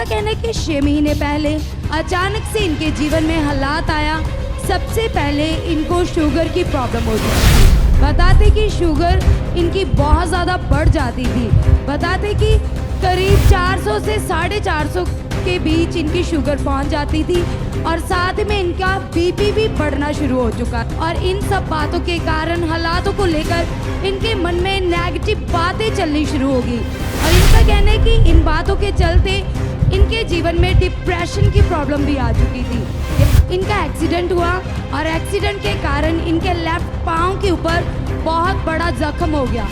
इनका कहना है कि 6 महीने पहले अचानक से इनके जीवन में हालात आया। सबसे पहले इनको शुगर की प्रॉब्लम हो थी। बताते कि शुगर इनकी बहुत ज़्यादा बढ़ जाती थी। बताते कि करीब 400 से 450 के बीच इनकी शुगर पहुंच जाती थी और साथ में इनका बीपी भी बढ़ना शुरू हो चुका। और इन सब बातों के कारण हालातों को लेकर इनके मन में नेगेटिव बातें चलनी शुरू होगी और इनका कहना है कि इन बातों के चलते इनके जीवन में डिप्रेशन की प्रॉब्लम भी आ चुकी थी। इनका एक्सीडेंट हुआ और एक्सीडेंट के कारण इनके लेफ्ट पाँव के ऊपर बहुत बड़ा जख्म हो गया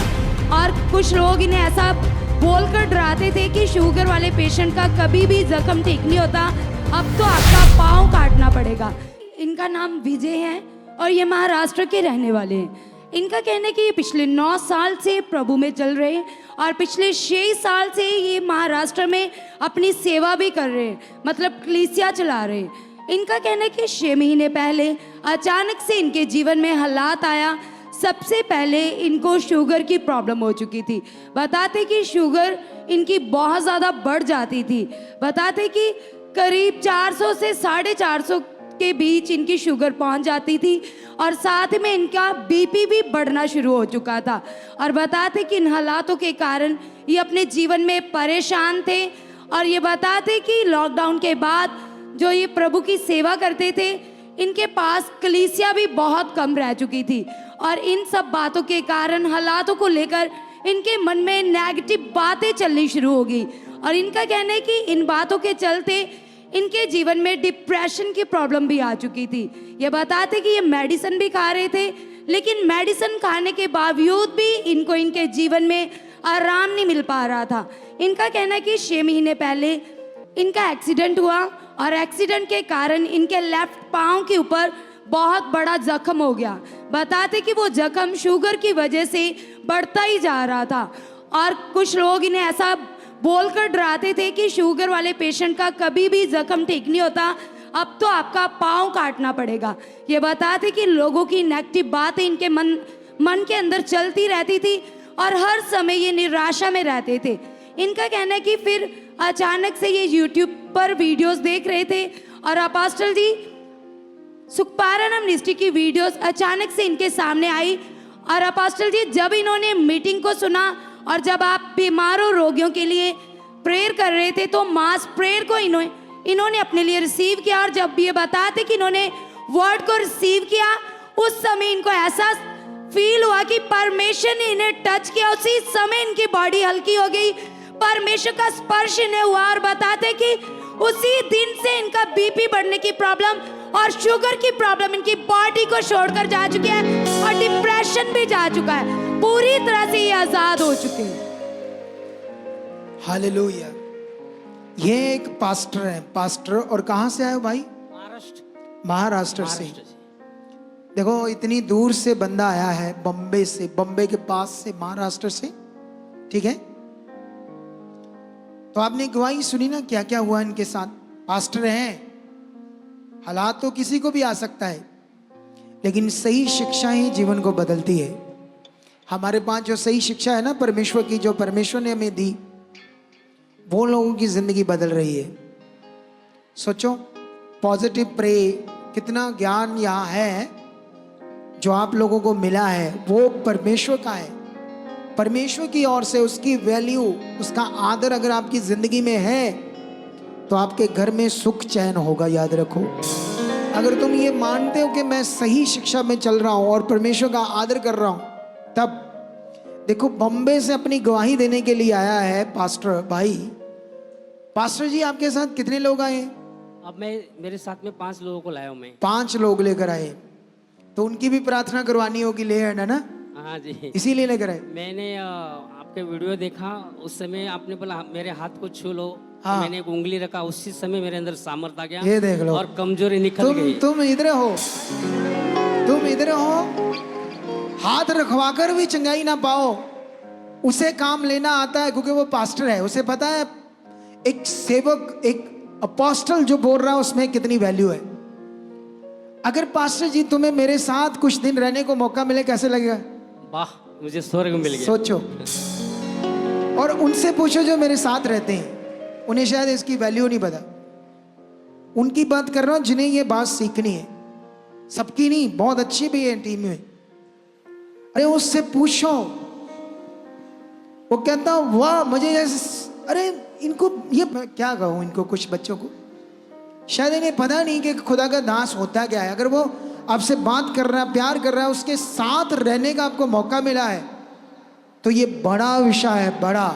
और कुछ लोग इन्हें ऐसा बोलकर डराते थे कि शुगर वाले पेशेंट का कभी भी जख्म ठीक नहीं होता, अब तो आपका पाँव काटना पड़ेगा। इनका नाम विजय है और ये महाराष्ट्र के रहने वाले हैं। इनका कहना है कि ये पिछले 9 साल से प्रभु में चल रहे हैं और पिछले 6 साल से ये महाराष्ट्र में अपनी सेवा भी कर रहे हैं, मतलब कलीसिया चला रहे हैं। इनका कहना है कि 6 महीने पहले अचानक से इनके जीवन में हालात आया। सबसे पहले इनको शुगर की प्रॉब्लम हो चुकी थी। बताते कि शुगर इनकी बहुत ज़्यादा बढ़ जाती थी। बताते कि करीब 400 से 450 के बीच इनकी शुगर पहुंच जाती थी और साथ में इनका बीपी भी बढ़ना शुरू हो चुका था। और बताते कि इन हालातों के कारण ये अपने जीवन में परेशान थे और ये बताते कि लॉकडाउन के बाद जो ये प्रभु की सेवा करते थे, इनके पास कलीसिया भी बहुत कम रह चुकी थी और इन सब बातों के कारण हालातों को लेकर इनके मन में नेगेटिव बातें चलनी शुरू होगी और इनका कहना है कि इन बातों के चलते इनके जीवन में डिप्रेशन की प्रॉब्लम भी आ चुकी थी। ये बताते कि ये मेडिसिन भी खा रहे थे, लेकिन मेडिसिन खाने के बावजूद भी इनको इनके जीवन में आराम नहीं मिल पा रहा था। इनका कहना है कि 6 महीने पहले इनका एक्सीडेंट हुआ और एक्सीडेंट के कारण इनके लेफ्ट पाँव के ऊपर बहुत बड़ा जख्म हो गया। बताते कि वो जख्म शुगर की वजह से बढ़ता ही जा रहा था और कुछ लोग इन्हें ऐसा बोलकर डराते थे कि शुगर वाले पेशेंट का कभी भी जख्म ठीक नहीं होता, अब तो आपका पाँव काटना पड़ेगा। ये बताते कि लोगों की नेगेटिव बातें इनके मन के अंदर चलती रहती थी और हर समय ये निराशा में रहते थे। इनका कहना है कि फिर अचानक से ये YouTube पर वीडियोस देख रहे थे और अपोस्टल जी सुखपारायण मिनिस्ट्री की वीडियोस अचानक से इनके सामने आई और अपोस्टल जी जब इन्होंने मीटिंग को सुना और जब आप बीमारों रोगियों के लिए प्रेयर कर रहे थे तो मास प्रेयर को इन्होंने अपने लिए रिसीव किया और जब ये बताते कि इन्होंने वर्ड को रिसीव किया, उस समय इनको ऐसा फील हुआ कि परमेश्वर ने इन्हें टच किया। उसी समय इनकी बॉडी हल्की हो गई, परमेश्वर का स्पर्श इन्हें हुआ और बताते कि उसी दिन से इनका बीपी बढ़ने की प्रॉब्लम और शुगर की प्रॉब्लम इनकी बॉडी को छोड़कर जा चुकी है और डिप्रेशन भी जा चुका है। पूरी तरह से ये आजाद हो चुके हैं। हालेलुया। ये एक पास्टर है, पास्टर। और कहां से आए हो भाई? महाराष्ट्र से। देखो इतनी दूर से बंदा आया है, बम्बे से, बम्बे के पास से, महाराष्ट्र से, ठीक है। तो आपने गवाही सुनी ना क्या क्या हुआ इनके साथ। पास्टर हैं, हालात तो किसी को भी आ सकता है, लेकिन सही शिक्षा ही जीवन को बदलती है। हमारे पास जो सही शिक्षा है ना परमेश्वर की, जो परमेश्वर ने हमें दी, वो लोगों की जिंदगी बदल रही है। सोचो, पॉजिटिव प्रे, कितना ज्ञान यहाँ है जो आप लोगों को मिला है, वो परमेश्वर का है। परमेश्वर की ओर से उसकी वैल्यू, उसका आदर अगर आपकी जिंदगी में है तो आपके घर में सुख चैन होगा। याद रखो, अगर तुम ये मानते हो कि मैं सही शिक्षा में चल रहा हूं और परमेश्वर का आदर कर रहा हूं, तब देखो बम्बे से अपनी गवाही देने के लिए आया है पास्टर भाई। पास्टर जी आपके साथ कितने लोग आए? अब मेरे साथ में 5 लोगों को लाया हूं मैं। 5 लोग लेकर आए, तो उनकी भी प्रार्थना करवानी होगी, ले है ना? हाँ जी, इसीलिए लेकर आए। मैंने आपके वीडियो देखा, उस समय आपने बोला मेरे हाथ को छू लो। हाँ। तो मैंने एक उंगली रखा, उसी समय मेरे अंदर सामर्थ्य आ गया। ये देख लो, और कमजोरी निकल गई। तुम इधर हो, तुम इधर हो। हाथ रखवाकर भी चंगाई ना पाओ, उसे काम लेना आता है, क्योंकि वो पास्टर है। उसे पता है एक सेवक, एक अपोस्टल जो बोल रहा है उसमें कितनी वैल्यू है। अगर पास्टर जी तुम्हें मेरे साथ कुछ दिन रहने को मौका मिले, कैसे लगेगा? वाह, मुझे स्वर्ग मिल गया। सोचो, और उनसे पूछो जो मेरे साथ रहते हैं, उन्हें शायद इसकी वैल्यू नहीं पता। उनकी बात कर रहा हूं जिन्हें ये बात सीखनी है, सबकी नहीं, बहुत अच्छी भी है टीम में। अरे उससे पूछो, वो कहता वाह मुझे अरे इनको ये क्या कहूं, इनको कुछ बच्चों को शायद इन्हें पता नहीं कि खुदा का दास होता क्या है। अगर वो आपसे बात कर रहा है, प्यार कर रहा है, उसके साथ रहने का आपको मौका मिला है तो ये बड़ा विषय है, बड़ा।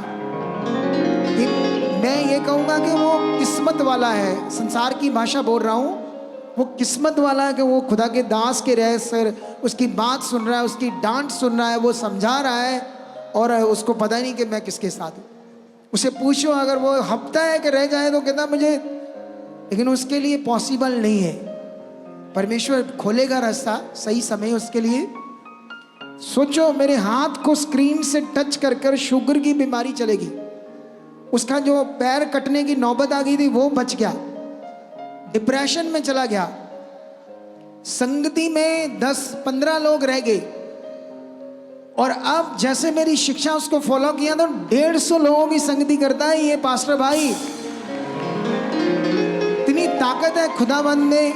मैं ये कहूँगा कि वो किस्मत वाला है, संसार की भाषा बोल रहा हूँ, वो किस्मत वाला है कि वो खुदा के दास के रह सर उसकी बात सुन रहा है, उसकी डांट सुन रहा है, वो समझा रहा है और उसको पता नहीं कि मैं किसके साथ हूँ। उसे पूछो अगर वो हफ्ता है कि रह जाए तो कहता मुझे, लेकिन उसके लिए पॉसिबल नहीं है। परमेश्वर खोलेगा रास्ता सही समय उसके लिए। सोचो मेरे हाथ को स्क्रीन से टच कर कर शुगर की बीमारी चलेगी, उसका जो पैर कटने की नौबत आ गई थी वो बच गया, डिप्रेशन में चला गया, संगति में 10-15 लोग रह गए और अब जैसे मेरी शिक्षा उसको फॉलो किया तो 150 लोगों की संगति करता है ये पास्टर भाई। इतनी ताकत है खुदाबंद में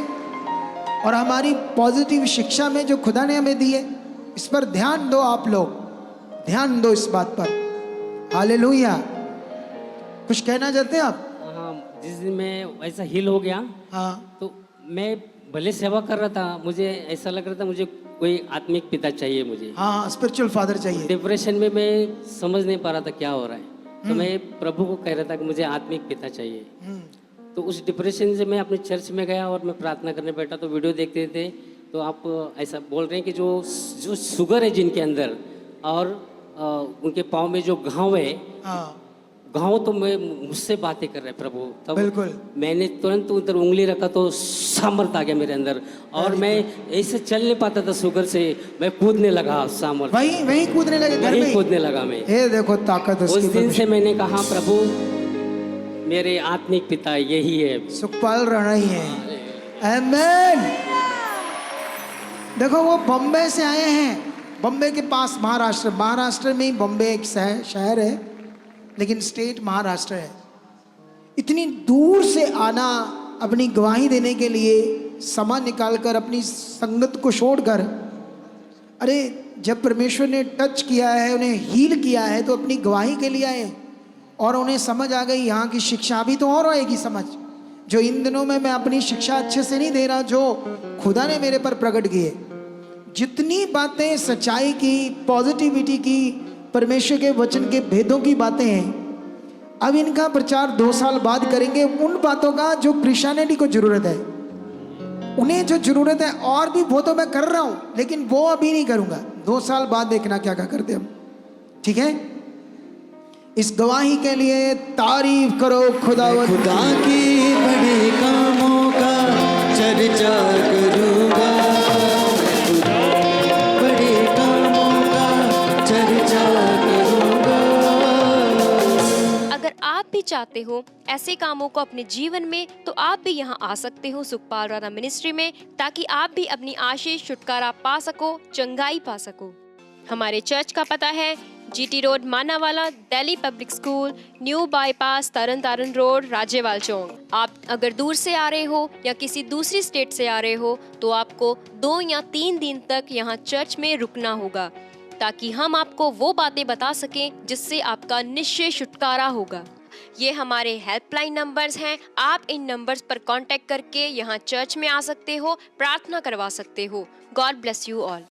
और हमारी पॉजिटिव शिक्षा में जो खुदा ने हमें दी है, इस पर ध्यान दो, आप लोग ध्यान दो इस बात पर। हालेलुया। कुछ कहना चाहते हैं आप? हाँ, जिस दिन मैं ऐसा हील हो गया, हाँ, तो मैं भले सेवा कर रहा था, मुझे ऐसा लग रहा था मुझे कोई आत्मिक पिता चाहिए मुझे। हाँ, स्पिरिचुअल फादर चाहिए। डिप्रेशन में मैं समझ नहीं पा रहा था क्या हो रहा है, तो मैं प्रभु को कह रहा था कि मुझे आत्मिक पिता चाहिए। तो उस डिप्रेशन से मैं अपने चर्च में गया और मैं प्रार्थना करने बैठा, तो वीडियो देखते थे तो आप ऐसा बोल रहे हैं कि जो जो शुगर है जिनके अंदर और उनके पाँव में जो घाव है, हाँ, घाव तो मैं मुझसे बातें कर रहे हैं प्रभु। तब बिल्कुल। मैंने तुरंत उधर उंगली रखा तो सामर्थ आ गया मेरे अंदर और मैं ऐसे चल नहीं पाता था शुगर से, मैं कूदने लगा सामर्थ, वही कूदने लगे घर में वहीं ही। कूदने लगा मैं। ये देखो ताकत उस उसकी। दिन से मैंने कहा प्रभु मेरे आत्मिक पिता यही है। सुखपाल राणा ही है। आमेन। देखो वो बॉम्बे से आए हैं, बॉम्बे के पास महाराष्ट्र में ही बॉम्बे एक शहर है, लेकिन स्टेट महाराष्ट्र है। इतनी दूर से आना अपनी गवाही देने के लिए, समय निकालकर अपनी संगत को छोड़कर, अरे जब परमेश्वर ने टच किया है, उन्हें हील किया है तो अपनी गवाही के लिए आए और उन्हें समझ आ गई यहाँ की शिक्षा। अभी तो और आएगी समझ, जो इन दिनों में मैं अपनी शिक्षा अच्छे से नहीं दे रहा, जो खुदा ने मेरे पर प्रकट किए, जितनी बातें सच्चाई की, पॉजिटिविटी की, परमेश्वर के वचन के भेदों की बातें हैं, अब इनका प्रचार 2 साल बाद करेंगे। उन बातों का जो क्रिश्चियनिटी को जरूरत है, उन्हें जो जरूरत है और भी वो तो मैं कर रहा हूं, लेकिन वो अभी नहीं करूंगा। 2 साल बाद देखना क्या क्या करते हम, ठीक है? इस गवाही के लिए तारीफ करो खुदा की बड़े कामों का चर्चा करूंगा, बड़े कामों का चर्चा करूंगा। अगर आप भी चाहते हो ऐसे कामों को अपने जीवन में, तो आप भी यहाँ आ सकते हो सुखपाल राणा मिनिस्ट्री में, ताकि आप भी अपनी आशीष छुटकारा पा सको, चंगाई पा सको। हमारे चर्च का पता है GT road Manawala, Delhi public school, new bypass, Tarn Taran road, Rajyawal chowk. आप अगर दूर से आ रहे हो या किसी दूसरी स्टेट से आ रहे हो तो आपको 2 या 3 दिन तक यहाँ चर्च में रुकना होगा, ताकि हम आपको वो बातें बता सकें जिससे आपका निश्चय छुटकारा होगा। ये हमारे हेल्पलाइन नंबर्स हैं, आप इन नंबर्स पर कांटेक्ट करके यहाँ चर्च में आ सकते हो, प्रार्थना करवा सकते हो। God bless you all.